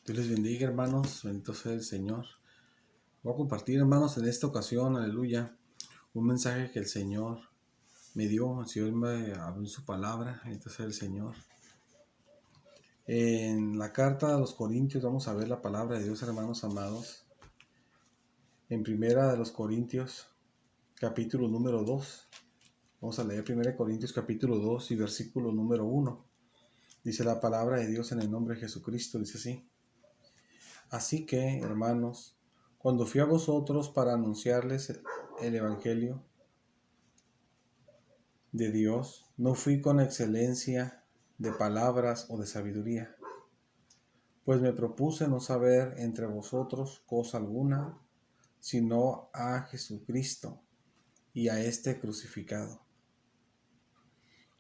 Dios les bendiga, hermanos. Bendito sea el Señor. Voy a compartir, hermanos, en esta ocasión, aleluya, un mensaje que el Señor me dio. El Señor me habló en su palabra. Bendito sea el Señor. En la carta a los Corintios vamos a ver la palabra de Dios, hermanos amados. En primera de los Corintios, capítulo número 2. Vamos a leer 1 Corintios capítulo 2 y versículo número 1. Dice la palabra de Dios en el nombre de Jesucristo. Dice así: Así que, hermanos, cuando fui a vosotros para anunciarles el Evangelio de Dios, no fui con excelencia de palabras o de sabiduría, pues me propuse no saber entre vosotros cosa alguna, sino a Jesucristo y a este crucificado.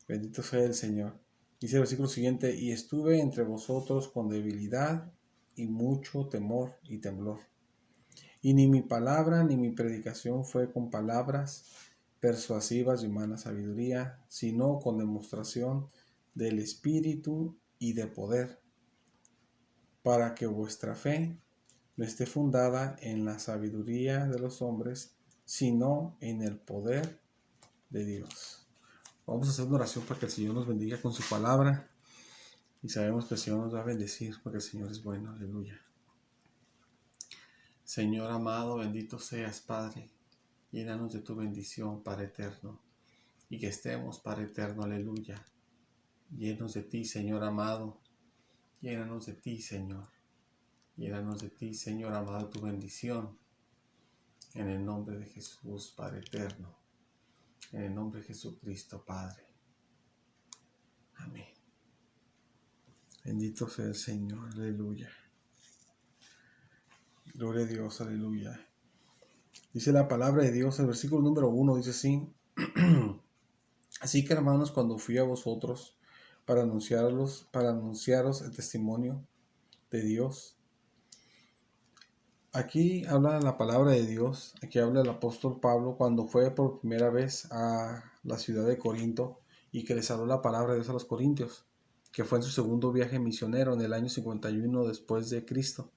Bendito sea el Señor. Dice el versículo siguiente: y estuve entre vosotros con debilidad y mucho temor y temblor. Y ni mi palabra ni mi predicación fue con palabras persuasivas de humana sabiduría, sino con demostración del Espíritu y de poder, para que vuestra fe no esté fundada en la sabiduría de los hombres, sino en el poder de Dios. Vamos a hacer una oración para que el Señor nos bendiga con su palabra, y sabemos que el Señor nos va a bendecir porque el Señor es bueno. Aleluya. Señor amado, bendito seas, Padre. Llénanos de tu bendición, Padre eterno, y que estemos, Padre eterno, aleluya, llenos de ti, Señor amado. Llénanos de ti, Señor. Llénanos de ti, Señor amado, tu bendición. En el nombre de Jesús, Padre eterno. En el nombre de Jesucristo, Padre. Amén. Bendito sea el Señor, aleluya. Gloria a Dios, aleluya. Dice la palabra de Dios, el versículo número 1, dice así: Así que, hermanos, cuando fui a vosotros para anunciaros el testimonio de Dios. Aquí habla la palabra de Dios, aquí habla el apóstol Pablo cuando fue por primera vez a la ciudad de Corinto y que les habló la palabra de Dios a los corintios, que fue en su segundo viaje misionero en el año 51 después de Cristo.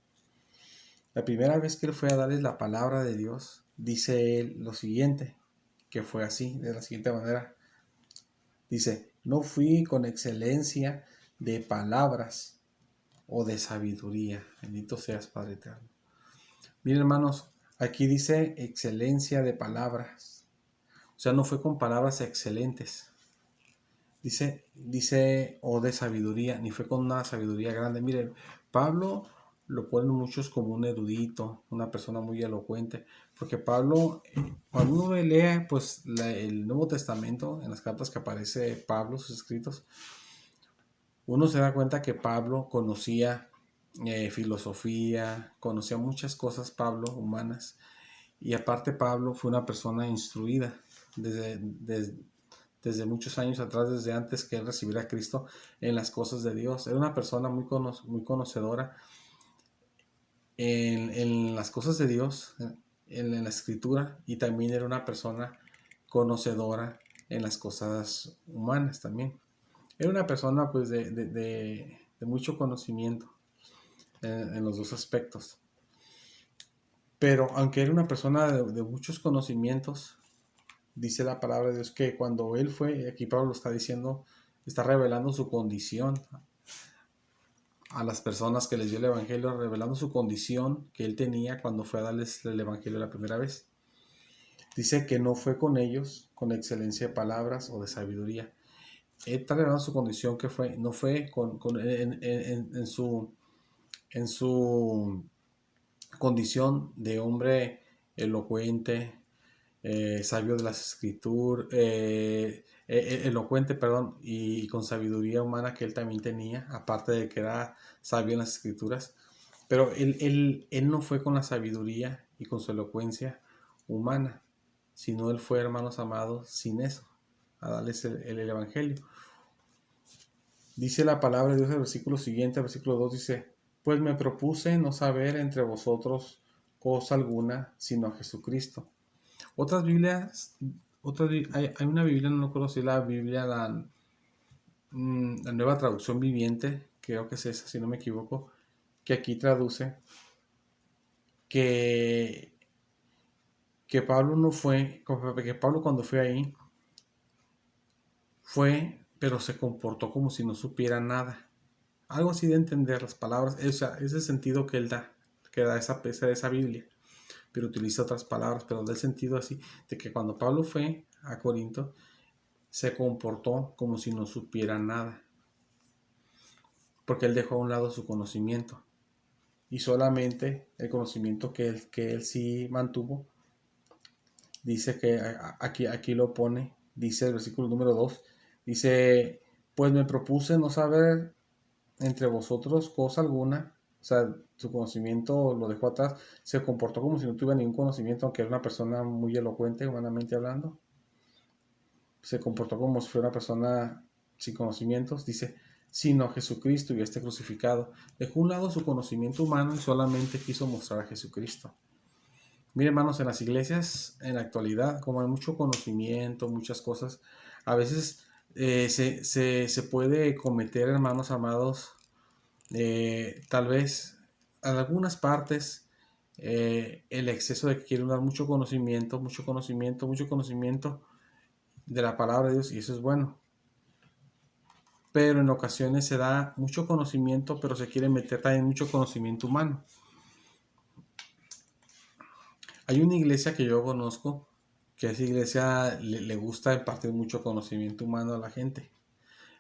La primera vez que él fue a darles la palabra de Dios, dice él lo siguiente, que fue así, de la siguiente manera. Dice: no fui con excelencia de palabras o de sabiduría. Bendito seas, Padre eterno. Miren, hermanos, aquí dice excelencia de palabras. O sea, no fue con palabras excelentes. Dice o de sabiduría, ni fue con una sabiduría grande. Miren, Pablo lo ponen muchos como un erudito, una persona muy elocuente, porque Pablo, cuando uno lee pues el Nuevo Testamento, en las cartas que aparece Pablo, sus escritos, uno se da cuenta que Pablo conocía filosofía, conocía muchas cosas, Pablo, humanas, y aparte Pablo fue una persona instruida desde muchos años atrás, desde antes que él recibiera a Cristo, en las cosas de Dios. Era una persona muy conocedora en las cosas de Dios, en la escritura, y también era una persona conocedora en las cosas humanas también. Era una persona pues de mucho conocimiento en los dos aspectos. Pero aunque era una persona de muchos conocimientos, dice la palabra de Dios que cuando él fue, aquí Pablo está diciendo, está revelando su condición a las personas que les dio el Evangelio, revelando su condición que él tenía cuando fue a darles el Evangelio la primera vez. Dice que no fue con ellos con excelencia de palabras o de sabiduría. Él está revelando su condición que no fue en su condición de hombre elocuente, sabio de las escrituras, elocuente, perdón, y con sabiduría humana que él también tenía, aparte de que era sabio en las escrituras. Pero él no fue con la sabiduría y con su elocuencia humana, sino él fue, hermanos amados, sin eso, a darles el Evangelio. Dice la palabra de Dios en el versículo siguiente, el versículo 2 dice: pues me propuse no saber entre vosotros cosa alguna, sino a Jesucristo. Otras Biblias, hay una Biblia, no recuerdo si es la Biblia, la Nueva Traducción Viviente, creo que es esa, si no me equivoco, que aquí traduce que, que Pablo no fue, que Pablo cuando fue ahí, fue, pero se comportó como si no supiera nada. Algo así de entender las palabras, ese sentido que él da, que da esa Biblia, pero utiliza otras palabras, pero da el sentido así, de que cuando Pablo fue a Corinto, se comportó como si no supiera nada, porque él dejó a un lado su conocimiento, y solamente el conocimiento que él sí mantuvo, dice que aquí lo pone, dice el versículo número 2, dice, pues me propuse no saber entre vosotros cosa alguna, o sea, su conocimiento lo dejó atrás, se comportó como si no tuviera ningún conocimiento, aunque era una persona muy elocuente, humanamente hablando, se comportó como si fuera una persona sin conocimientos, dice, sino Jesucristo y este crucificado. Dejó a un lado su conocimiento humano y solamente quiso mostrar a Jesucristo. Miren, hermanos, en las iglesias, en la actualidad, como hay mucho conocimiento, muchas cosas, a veces se puede cometer, hermanos amados, tal vez en algunas partes el exceso de que quieren dar mucho conocimiento, mucho conocimiento, mucho conocimiento de la palabra de Dios, y eso es bueno. Pero en ocasiones se da mucho conocimiento, pero se quiere meter también mucho conocimiento humano. Hay una iglesia que yo conozco, que a esa iglesia le gusta impartir mucho conocimiento humano a la gente.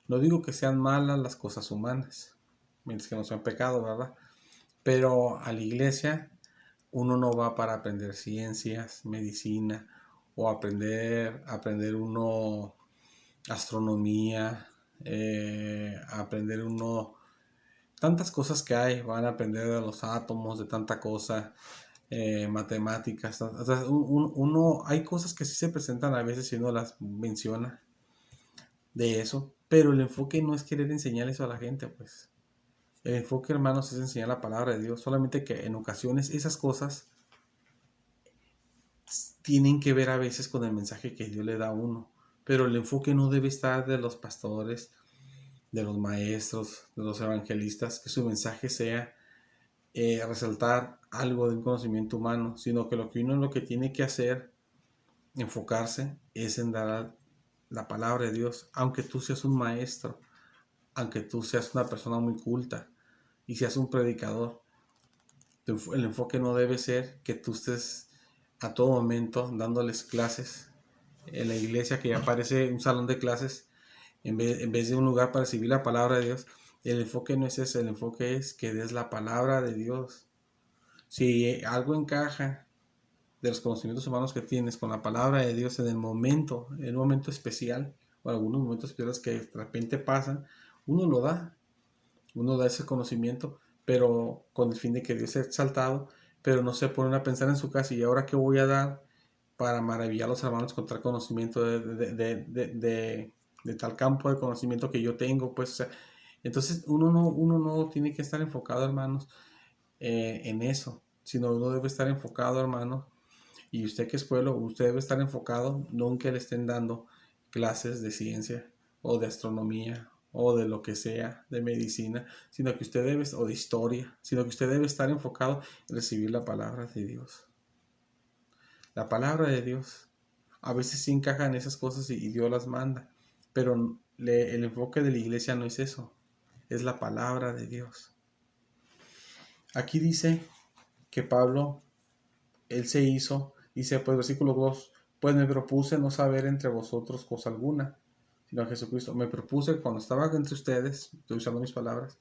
No digo que sean malas las cosas humanas, mientras que no sean pecado, ¿verdad? Pero a la iglesia uno no va para aprender ciencias, medicina, o aprender uno astronomía, aprender uno tantas cosas que hay, van a aprender de los átomos, de tanta cosa, matemáticas, o sea, uno, hay cosas que sí se presentan a veces y uno las menciona de eso, pero el enfoque no es querer enseñar eso a la gente, pues. El enfoque, hermanos, es enseñar la palabra de Dios, solamente que en ocasiones esas cosas tienen que ver a veces con el mensaje que Dios le da a uno, pero el enfoque no debe estar de los pastores, de los maestros, de los evangelistas, que su mensaje sea resaltar algo de un conocimiento humano, sino que lo que uno lo que tiene que hacer, enfocarse, es en dar la palabra de Dios, aunque tú seas un maestro, aunque tú seas una persona muy culta y seas un predicador. El enfoque no debe ser que tú estés a todo momento dándoles clases en la iglesia, que ya parece un salón de clases, en vez de un lugar para recibir la palabra de Dios. El enfoque no es ese, el enfoque es que des la palabra de Dios. Si algo encaja de los conocimientos humanos que tienes con la palabra de Dios en un momento especial, o algunos momentos especiales que de repente pasan, uno lo da, uno da ese conocimiento, pero con el fin de que Dios sea exaltado, pero no se ponen a pensar en su casa, ¿y ahora qué voy a dar para maravillar a los hermanos con tal conocimiento de tal campo de conocimiento que yo tengo? Pues, o sea, entonces uno no tiene que estar enfocado, hermanos, en eso, sino uno debe estar enfocado, hermanos, y usted que es pueblo, usted debe estar enfocado, no en que le estén dando clases de ciencia o de astronomía o de lo que sea, de medicina, sino que usted debe, o de historia, sino que usted debe estar enfocado en recibir la palabra de Dios. La palabra de Dios. A veces sí encajan esas cosas y Dios las manda, pero el enfoque de la iglesia no es eso, es la palabra de Dios. Aquí dice que Pablo, él se hizo, dice pues versículo 2, pues me propuse no saber entre vosotros cosa alguna, sino a Jesucristo. Me propuse cuando estaba entre ustedes, estoy usando mis palabras,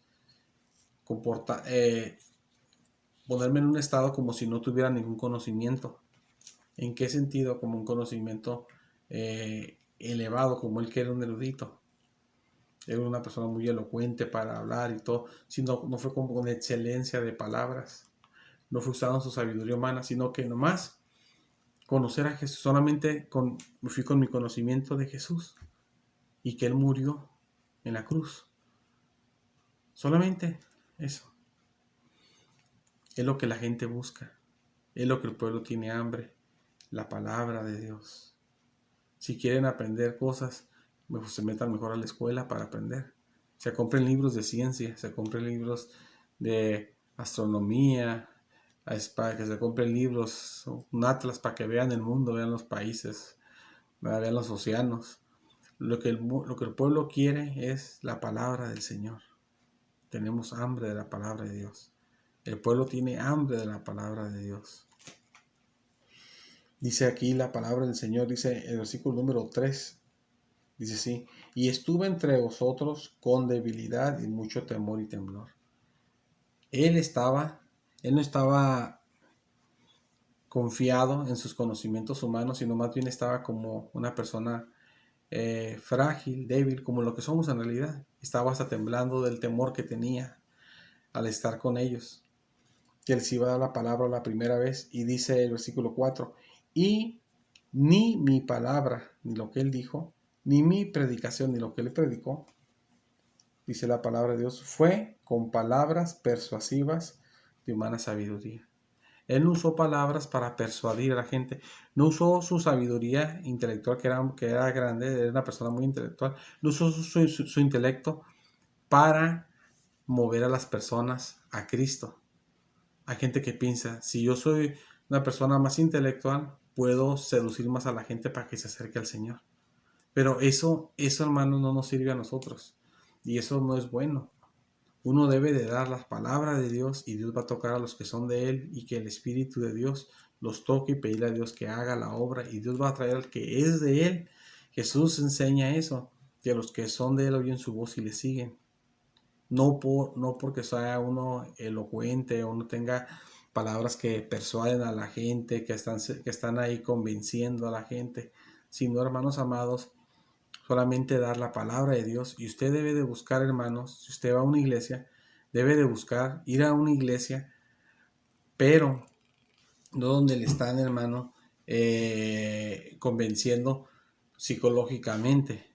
ponerme en un estado como si no tuviera ningún conocimiento. ¿En qué sentido? Como un conocimiento elevado, como él que era un erudito. Era una persona muy elocuente para hablar y todo, sino no fue como con excelencia de palabras, no fue usando su sabiduría humana, sino que nomás conocer a Jesús, me fui con mi conocimiento de Jesús y que Él murió en la cruz. Solamente eso. Es lo que la gente busca, es lo que el pueblo tiene hambre, la palabra de Dios. Si quieren aprender cosas, se metan mejor a la escuela para aprender. Se compren libros de ciencia, se compren libros de astronomía, es para que se compren libros, un atlas para que vean el mundo, vean los países, vean los océanos. Lo que el pueblo quiere es la palabra del Señor. Tenemos hambre de la palabra de Dios. El pueblo tiene hambre de la palabra de Dios. Dice aquí la palabra del Señor, dice el versículo número 3, dice así: y estuve entre vosotros con debilidad y mucho temor y temblor. Él no estaba confiado en sus conocimientos humanos, sino más bien estaba como una persona frágil, débil, como lo que somos en realidad. Estaba hasta temblando del temor que tenía al estar con ellos, que él se iba a dar la palabra la primera vez. Y dice el versículo 4, y ni mi palabra, ni lo que él dijo, ni mi predicación, ni lo que él predicó, dice la palabra de Dios, fue con palabras persuasivas de humana sabiduría. Él no usó palabras para persuadir a la gente, no usó su sabiduría intelectual, que era grande, era una persona muy intelectual, no usó su intelecto para mover a las personas a Cristo. Hay gente que piensa, si yo soy una persona más intelectual, puedo seducir más a la gente para que se acerque al Señor. Pero eso hermano, no nos sirve a nosotros. Y eso no es bueno. Uno debe de dar las palabras de Dios y Dios va a tocar a los que son de Él y que el Espíritu de Dios los toque y pedirle a Dios que haga la obra y Dios va a traer al que es de Él. Jesús enseña eso, que los que son de Él oyen su voz y le siguen. No porque sea uno elocuente o no tenga palabras que persuaden a la gente, que están ahí convenciendo a la gente, sino, hermanos amados, solamente dar la palabra de Dios. Y usted debe de buscar, hermanos, si usted va a una iglesia, debe de buscar ir a una iglesia, pero no donde le están, hermano, convenciendo psicológicamente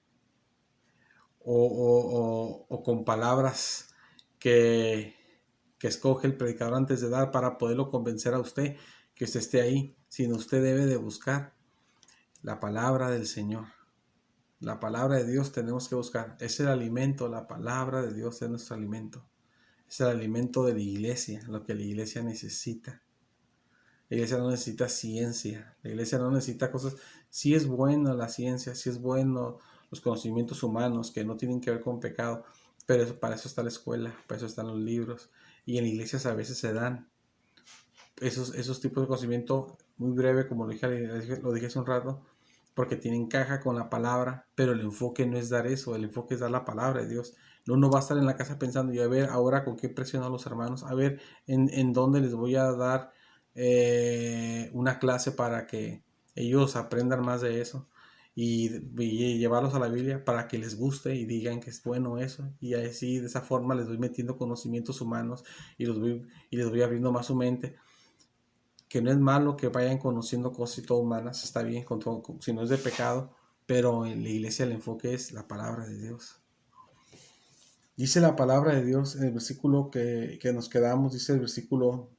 o con palabras que, que escoge el predicador antes de dar para poderlo convencer a usted que usted esté ahí, sino usted debe de buscar la palabra del Señor. La palabra de Dios tenemos que buscar. Es el alimento, la palabra de Dios es nuestro alimento. Es el alimento de la iglesia, lo que la iglesia necesita. La iglesia no necesita ciencia, la iglesia no necesita cosas. Sí es bueno la ciencia, sí es bueno los conocimientos humanos que no tienen que ver con pecado, pero para eso está la escuela, para eso están los libros. Y en iglesias a veces se dan esos tipos de conocimiento muy breve, como lo dije hace un rato, porque tienen caja con la palabra, pero el enfoque no es dar eso, el enfoque es dar la palabra de Dios. Uno va a estar en la casa pensando, y a ver ahora con qué presiono a los hermanos, a ver en dónde les voy a dar una clase para que ellos aprendan más de eso. Y llevarlos a la Biblia para que les guste y digan que es bueno eso, y así de esa forma les voy metiendo conocimientos humanos y les voy abriendo más su mente, que no es malo que vayan conociendo cosas y todo humanas, está bien, si no es de pecado, pero en la iglesia el enfoque es la palabra de Dios. Dice la palabra de Dios en el versículo que nos quedamos, dice el versículo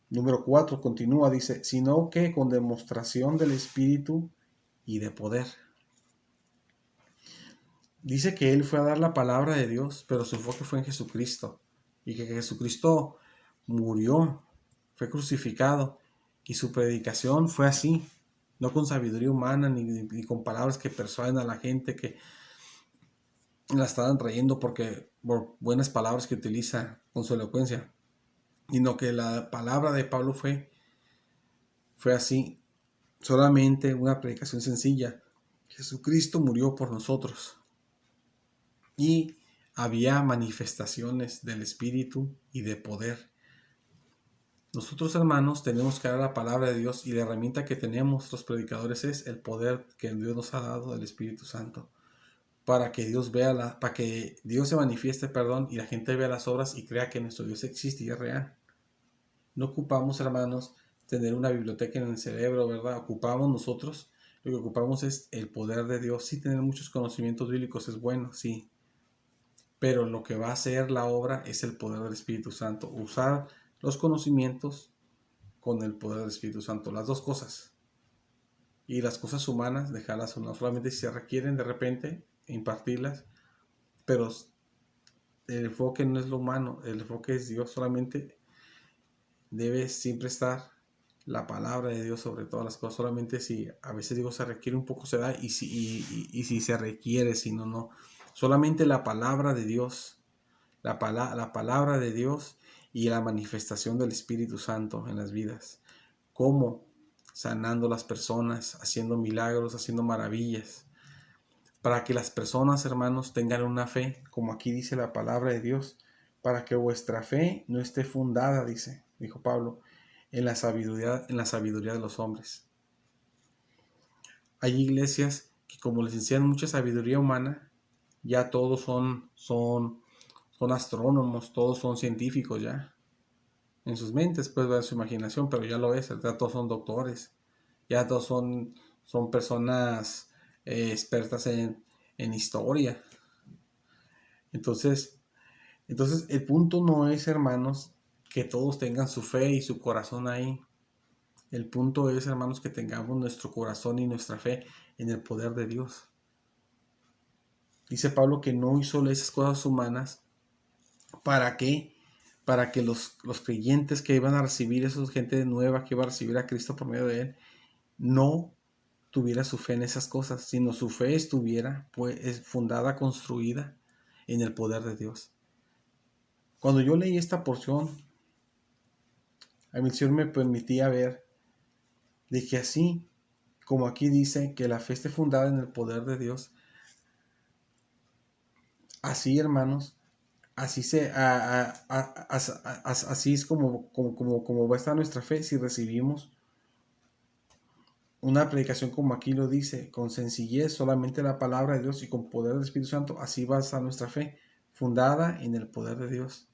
número 4, continúa, dice, sino que con demostración del Espíritu y de poder. Dice que él fue a dar la palabra de Dios, pero su enfoque fue en Jesucristo, y que Jesucristo murió, fue crucificado, y su predicación fue así, no con sabiduría humana ni con palabras que persuaden a la gente, que la estaban trayendo por buenas palabras que utiliza con su elocuencia, sino que la palabra de Pablo fue así, solamente una predicación sencilla. Jesucristo murió por nosotros y había manifestaciones del Espíritu y de poder. Nosotros, hermanos, tenemos que dar la palabra de Dios, y la herramienta que tenemos los predicadores es el poder que Dios nos ha dado del Espíritu Santo, para que Dios para que Dios se manifieste, y la gente vea las obras y crea que nuestro Dios existe y es real. No ocupamos, hermanos, tener una biblioteca en el cerebro, ¿verdad? Ocupamos nosotros, lo que ocupamos es el poder de Dios. Sí, tener muchos conocimientos bíblicos es bueno, sí, pero lo que va a hacer la obra es el poder del Espíritu Santo. Usar los conocimientos con el poder del Espíritu Santo, las dos cosas. Y las cosas humanas, dejarlas no solamente si se requieren de repente, impartirlas, pero el enfoque no es lo humano, el enfoque es Dios, solamente debe siempre estar la palabra de Dios sobre todas las cosas. Solamente si a veces digo se requiere un poco se da, y si se requiere, si no, no. Solamente la palabra de Dios, la palabra de Dios y la manifestación del Espíritu Santo en las vidas. ¿Cómo? Sanando las personas, haciendo milagros, haciendo maravillas. Para que las personas, hermanos, tengan una fe, como aquí dice la palabra de Dios, para que vuestra fe no esté fundada, dijo Pablo, en la sabiduría de los hombres. Hay iglesias que, como les enseñan mucha sabiduría humana, ya todos son astrónomos, todos son científicos ya. En sus mentes, pues va en su imaginación, pero ya lo es, ya todos son doctores, ya todos son personas expertas en historia. Entonces el punto no es, hermanos, que todos tengan su fe y su corazón ahí. El punto es, hermanos, que tengamos nuestro corazón y nuestra fe en el poder de Dios. Dice Pablo que no hizo esas cosas humanas. ¿Para qué? Para que los creyentes que iban a recibir, esa gente nueva que iba a recibir a Cristo por medio de él, no tuviera su fe en esas cosas, sino su fe estuviera pues fundada, construida en el poder de Dios. Cuando yo leí esta porción, a mi Señor me permitía ver de que así como aquí dice que la fe esté fundada en el poder de Dios, así, hermanos, así así es como va a estar nuestra fe si recibimos una predicación como aquí lo dice, con sencillez, solamente la palabra de Dios y con poder del Espíritu Santo. Así va a estar nuestra fe, fundada en el poder de Dios.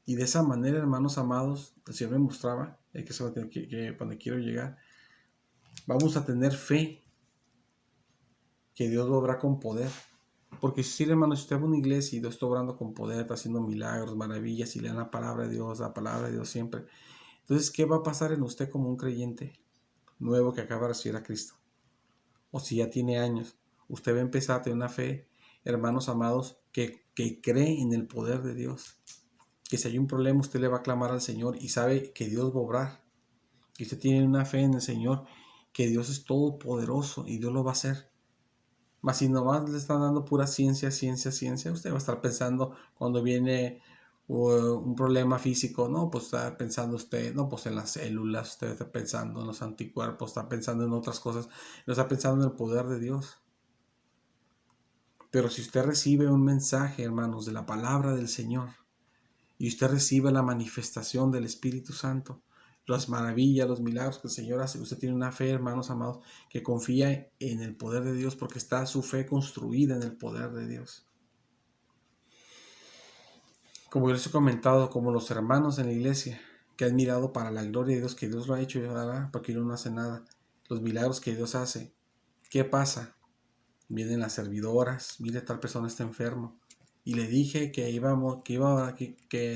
Y de esa manera, hermanos amados, el Señor me mostraba, que es donde quiero llegar, vamos a tener fe que Dios va a obrar con poder. Porque si, hermanos, si usted va a una iglesia y Dios está obrando con poder, está haciendo milagros, maravillas, y lean la palabra de Dios siempre. Entonces, ¿qué va a pasar en usted como un creyente nuevo que acaba de recibir a Cristo? O si ya tiene años, usted va a empezar a tener una fe, hermanos amados, que cree en el poder de Dios. Que si hay un problema, usted le va a clamar al Señor y sabe que Dios va a obrar. Que usted tiene una fe en el Señor, que Dios es todopoderoso y Dios lo va a hacer. Mas si nomás le están dando pura ciencia, usted va a estar pensando cuando viene un problema físico, no, pues está pensando usted, no, pues en las células, usted está pensando en los anticuerpos, está pensando en otras cosas, no está pensando en el poder de Dios. Pero si usted recibe un mensaje, hermanos, de la palabra del Señor, y usted recibe la manifestación del Espíritu Santo, las maravillas, los milagros que el Señor hace, usted tiene una fe, hermanos amados, que confía en el poder de Dios porque está su fe construida en el poder de Dios. Como yo les he comentado, como los hermanos en la iglesia que han mirado para la gloria de Dios, que Dios lo ha hecho y hará, porque Dios no hace nada, los milagros que Dios hace, ¿qué pasa? Vienen las servidoras, mire, tal persona está enfermo, y le dije que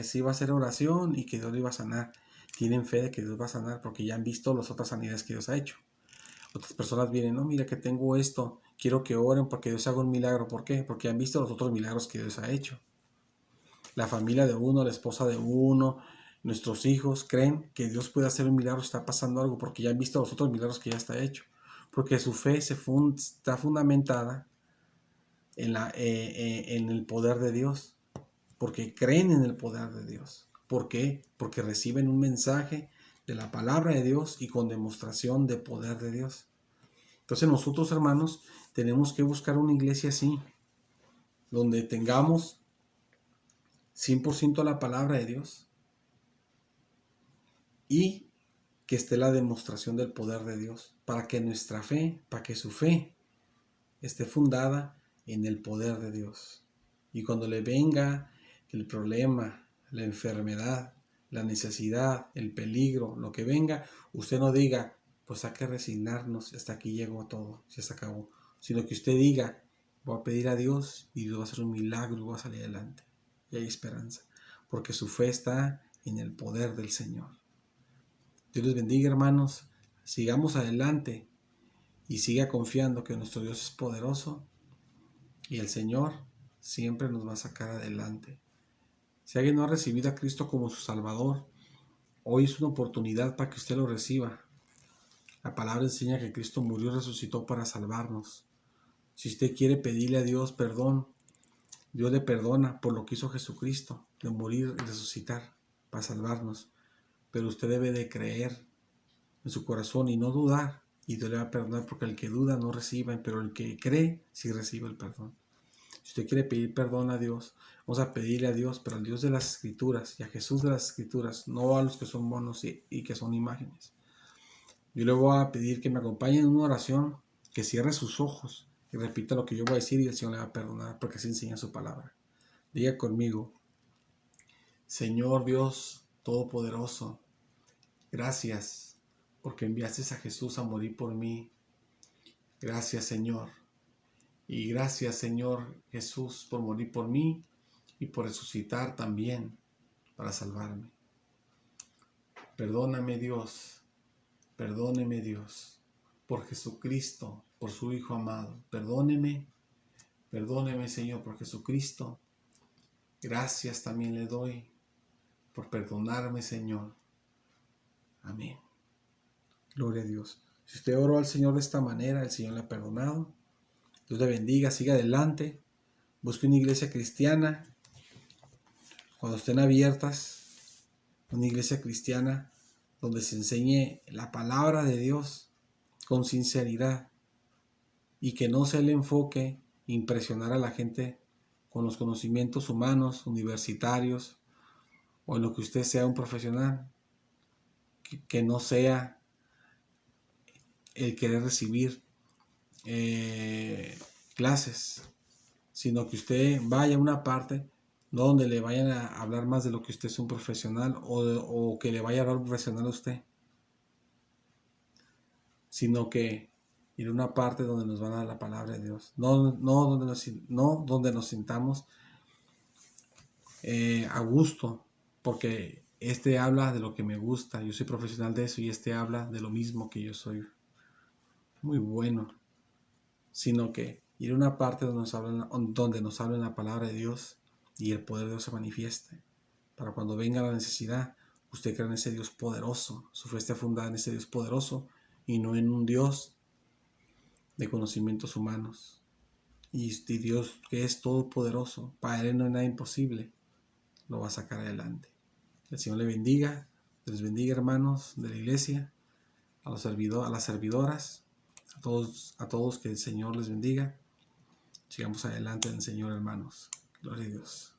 se iba a hacer oración y que Dios lo iba a sanar. Tienen fe de que Dios va a sanar porque ya han visto las otras sanidades que Dios ha hecho. Otras personas vienen, no, mira que tengo esto, quiero que oren porque Dios haga un milagro. ¿Por qué? Porque han visto los otros milagros que Dios ha hecho. La familia de uno, la esposa de uno, nuestros hijos creen que Dios puede hacer un milagro, está pasando algo porque ya han visto los otros milagros que ya está hecho. Porque su fe está fundamentada en el poder de Dios, porque creen en el poder de Dios. ¿Por qué? Porque reciben un mensaje de la palabra de Dios y con demostración de poder de Dios. Entonces nosotros, hermanos, tenemos que buscar una iglesia así, donde tengamos 100% la palabra de Dios y que esté la demostración del poder de Dios, para que nuestra fe, para que su fe esté fundada en el poder de Dios. Y cuando le venga el problema, la enfermedad, la necesidad, el peligro, lo que venga, usted no diga, pues hay que resignarnos, hasta aquí llegó todo, ya se acabó. Sino que usted diga, voy a pedir a Dios y Dios va a hacer un milagro y voy a salir adelante. Y hay esperanza, porque su fe está en el poder del Señor. Dios les bendiga, hermanos. Sigamos adelante y siga confiando que nuestro Dios es poderoso y el Señor siempre nos va a sacar adelante. Si alguien no ha recibido a Cristo como su Salvador, Hoy es una oportunidad para que usted lo reciba. La palabra enseña que Cristo murió y resucitó para salvarnos. Si usted quiere pedirle a Dios perdón, Dios le perdona por lo que hizo Jesucristo, de morir y resucitar para salvarnos. Pero usted debe de creer en su corazón y no dudar, y Dios le va a perdonar, porque el que duda no recibe, pero el que cree sí recibe el perdón. Si usted quiere pedir perdón a Dios, vamos a pedirle a Dios, pero al Dios de las Escrituras y a Jesús de las Escrituras, no a los que son monos y que son imágenes. Yo le voy a pedir que me acompañe en una oración, que cierre sus ojos y repita lo que yo voy a decir, y el Señor le va a perdonar, porque así enseña su palabra. Diga conmigo: Señor Dios Todopoderoso, gracias porque enviaste a Jesús a morir por mí. Gracias, Señor. Y gracias, Señor Jesús, por morir por mí y por resucitar también para salvarme. Perdóname, Dios. Perdóneme, Dios, por Jesucristo, por su Hijo amado. Perdóneme, Señor, por Jesucristo. Gracias también le doy por perdonarme, Señor. Amén. Gloria a Dios. Si usted oró al Señor de esta manera, el Señor le ha perdonado. Dios le bendiga, siga adelante. Busque una iglesia cristiana. Cuando estén abiertas, una iglesia cristiana donde se enseñe la palabra de Dios con sinceridad, y que no sea el enfoque impresionar a la gente con los conocimientos humanos, universitarios, o en lo que usted sea un profesional, que no sea el querer recibir clases, sino que usted vaya a una parte no donde le vayan a hablar más de lo que usted es un profesional, o que le vaya a hablar un profesional a usted, sino que ir a una parte donde nos van a dar la palabra de Dios, no donde nos sintamos a gusto, porque este habla de lo que me gusta, yo soy profesional de eso, y este habla de lo mismo que yo soy muy bueno, sino que ir a una parte donde nos hablen la palabra de Dios y el poder de Dios se manifieste, para cuando venga la necesidad, usted crea en ese Dios poderoso, su fe esté fundada en ese Dios poderoso y no en un Dios de conocimientos humanos. Y Dios, que es todopoderoso, para Él no hay nada imposible, lo va a sacar adelante. El Señor le bendiga, les bendiga, hermanos de la iglesia, a las servidoras, a todos que el Señor les bendiga. Sigamos adelante en el Señor, hermanos. Gloria a Dios.